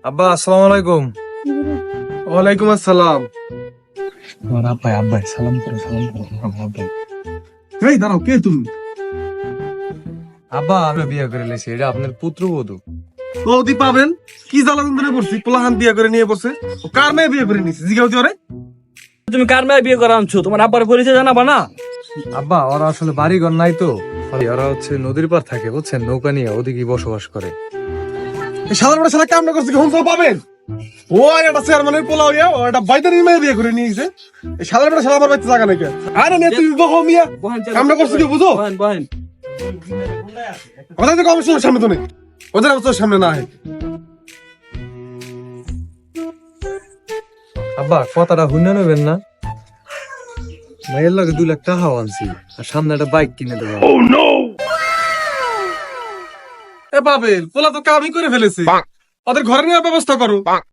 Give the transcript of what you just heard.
আব্বা আসসালামু আলাইকুম। ওয়ালাইকুম আসসালাম। আব্বাই সালাম করো আব্বাই। এই দাঁড়াও, কে তুমি? আব্বা আমরা বিয়ে করে লেছি, এটা আপনার পুত্রবধূ। বৌদি পাবেন কি জ্বালা যন্ত্রণা করছি, পোলাহান বিয়ে করে নিয়ে বসে। ও কার মেয়ে বিয়ে করে নিয়েছে জিজ্ঞাসা করে? তুমি কার মেয়ে বিয়ে করে আনছো? তোমার আব্বার পরিচয় জানাবা না? আব্বা ওরা আসলে বাড়ি ঘর নাই তো, ওরা হচ্ছে নদীর পার থাকে বুঝছেন, নৌকা নিয়ে ওদিকে বসবাস করে। সাধারণ সালা কামনা করছে কি হুঁসো পাবেন? ও একটা চেয়ারম্যানের পোলা হইয়া ও একটা বাইদারি মেয়ে বিয়ে করে নিয়েছে। এই সাধারণ সালা আমার বাড়িতে জায়গা নাকি? আরে নে তুমি বহো মিয়া, কামনা করছে কি বুঝো? বহেন ওদের তো অবশ্যই সামনে তো নেই, ওদের অবশ্যই সামনে না হয়। আব্বা কথাটা হুইনা নেবেন না, ভাইয়ের লাগে 2 লাখ টাকা আনছি আর সামনে একটা বাইক কিনে দেবো। এ পাবেল পোলা তো কামই করে ফেলেছে, ওদের ঘরে নেওয়ার ব্যবস্থা করো।